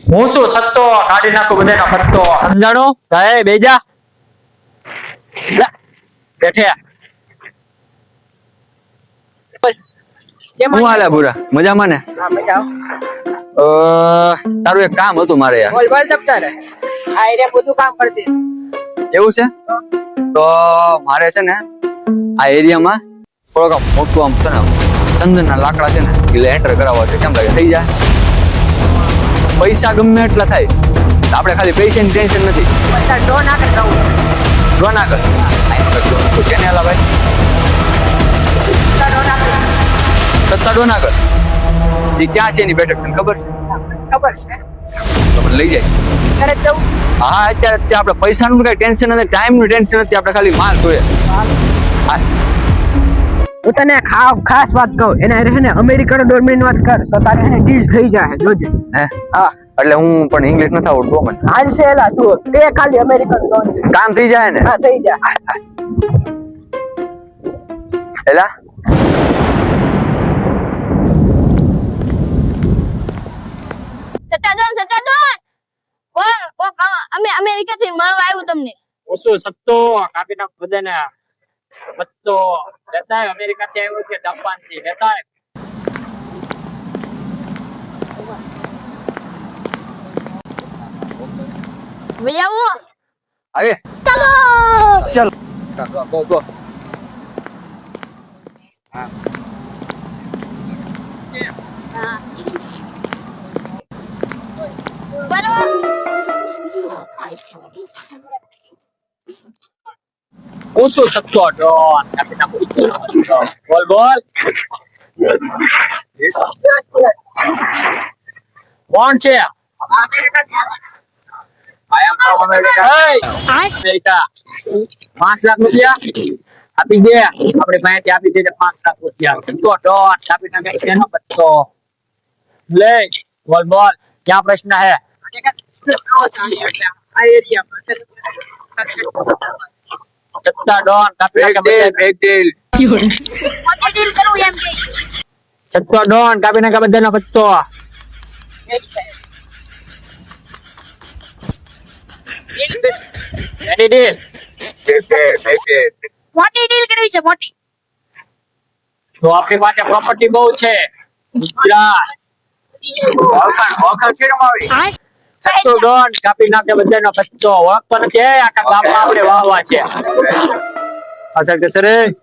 હું શું સત્તો કાઢી નાખું બધાનો પત્તો સમજાણો હે બેજા બેઠે હું હાલે ભૂરા મજામાં ને હા મજા તારું એક કામ હતું મારે યાર બોલ બોલ દફતર આ રે બધું કામ કરતી એવું છે તો મારે છે ને આ એરિયામાં થોડોક આમ મોટું આમ છે ને ચંદનના લાકડા છે ને એટલે એન્ટર કરાવવા છે કેમ લાગે થઈ જાય પૈસા ગમે એટલા થાય આપણે ખાલી પૈસાની ટેન્શન નથી બધા ડોન આગળ રહું ડ્રોન આગળ કેને હાલા ભાઈ બધા ડોન આગળ સત્તા ડ્રોન આગળ એ ક્યાં છે એની બેઠક તને ખબર છે ખબર છે તો મને લઈ જાય ઘરે જવું હા અત્યારે આપણે પૈસાનું કઈ ટેન્શન નથી ટાઈમનું ટેન્શન નથી આપણે ખાલી માલ જોઈએ હા હું તને ખાસ વાત કહું એના રહે ને અમેરિકન ડોરમેન વાત કર તો તારે એને ડીલ થઈ જાય જોજે હે હા એટલે હું પણ ઇંગ્લિશ નથી આવડતું મને હાલ છે એલા તું તે ખાલી અમેરિકન ડોન કામ થઈ જાય ને હા થઈ જાય એલા સત્તાદોન અમે અમેરિકા થી મળવા આવ્યું તમને હું શું સત્તો કાઢી નાખું બધાને પત્તો લેતા અમેરિકા થી આવ્યો કે જાપાન થી લેતા ભાઈ આવો આવે ચાલો ચાલો ગો હા. બરાબર હું શું સત્તો ડ્રોન કાઢી નાખું બોલ બોલ કોણ છે અમેરિકા 5 લાખ રૂપિયા આપી દે આપણે પાસેથી આપી દે 5 લાખ રૂપિયા સત્તો ડ્રોન કાપી નાખે એનો બચ્ચો લે બોલ બોલ ક્યાં પ્રશ્ન હે સત્તા ડોન કાપી નાખે બેગ ડીલ મોટી ડીલ કરું એમ કે સત્તો ડોન કાપી નાખે બધાનો પત્તો એની ડીલ મોટી ડીલ કરવી છે મોટી તો આપણી પાસે પ્રોપર્ટી બહુ છે ગુજરાત સત્તો ડોન કાપી નાખે બધાનો પત્તો ઓળખતો નથી આખા ગામમાં આપણે વાહવા છે અસર કે સરે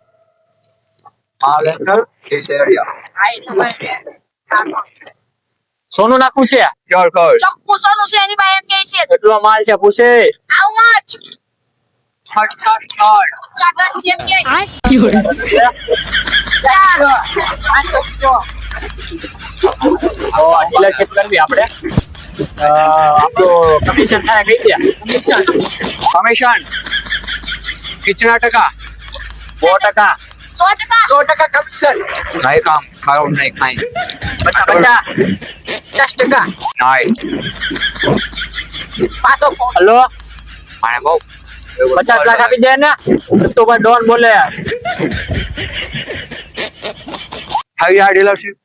સોનું નાખવું છે ચોખ્ખું સોનું છે એની પાસે એમ કે છે કેટલો માલ છે પૂછે હાઉ મચ ચાટન છે એમ કે ડીલરશીપ કરવી આપણે આપણું કમિશન થાય કઈ દે કમિશન कितना टका 100% 100% કમિશન नहीं काम खाओ नहीं खाएं બચા બચા 50% नहीं પાછો હલો माने बहु 50 લાખ આપી દે ને તો ભાઈ ડોન બોલે हाई यार डीलरशिप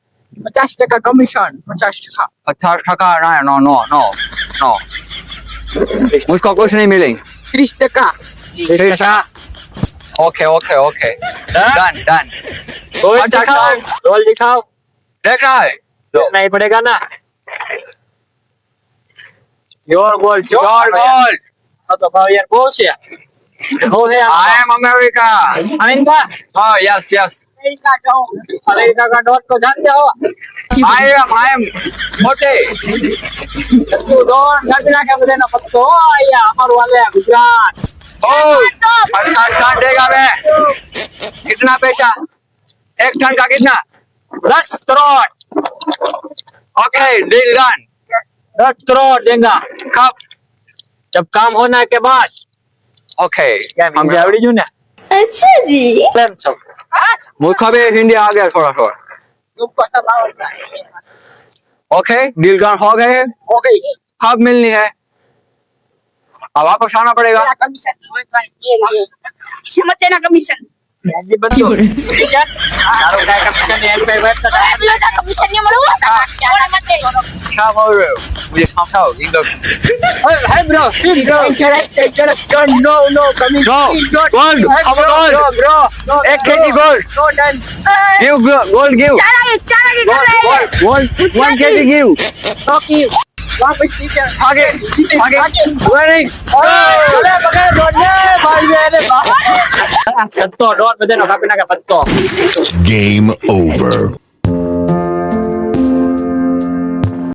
50% कमीशन 50% 50 ना नो नो नो नो मुझको कुछ नहीं मिलेंगे 30% ओके ओके ओके हाँ? डन डन रोल 50 दिखाओ रोल दिखाओ देख रहा है नहीं पड़ेगा ना योर गोल योर गोल तो भाव यार बहुत से हो है आई एम अमेरिका अमेरिका हाँ यस यस અમેરિકા જાઉં अमेरिका का डॉट को जानते हो आई एम मोटे तू डॉन गंजना के बदे ना पत्तो या हमारे वाले गुजरात ओ 50 टन देगा मैं कितना पैसा एक टन का कितना 10 crore okay deal done 10 crore देगा कब जब काम होना के बाद ओके हम आवड़ी जू ने अच्छा जी प्रेम छो मुझको भी हिंदी आ गया थोड़ा थोड़ा ઉપર દબાવો ओके डील डन हो गए હો ગઈ कब मिलनी है अब वापस आना पड़ेगा કમિશન હોય તો એ સમજ્યા ના કમિશન હજી બધું કમિશન તારું કાંઈ કમિશન ની હેલ્પ કઈ વાત તો ઓય, પેલો જા કમિશન ની મળવું કોને મતે Come over. मुझे समझाओ English hey bro sit bro no coming No, gold, how about gold? bro एक KG gold no dance give gold give ચાલાકી gold કરે gold 1 kg give okay वापस टीचर आगे running અરે બગાડ દોડને ભાઈ અરે બા પત્તો દોડ બધાનો કાપી નાખે પત્તો Game over.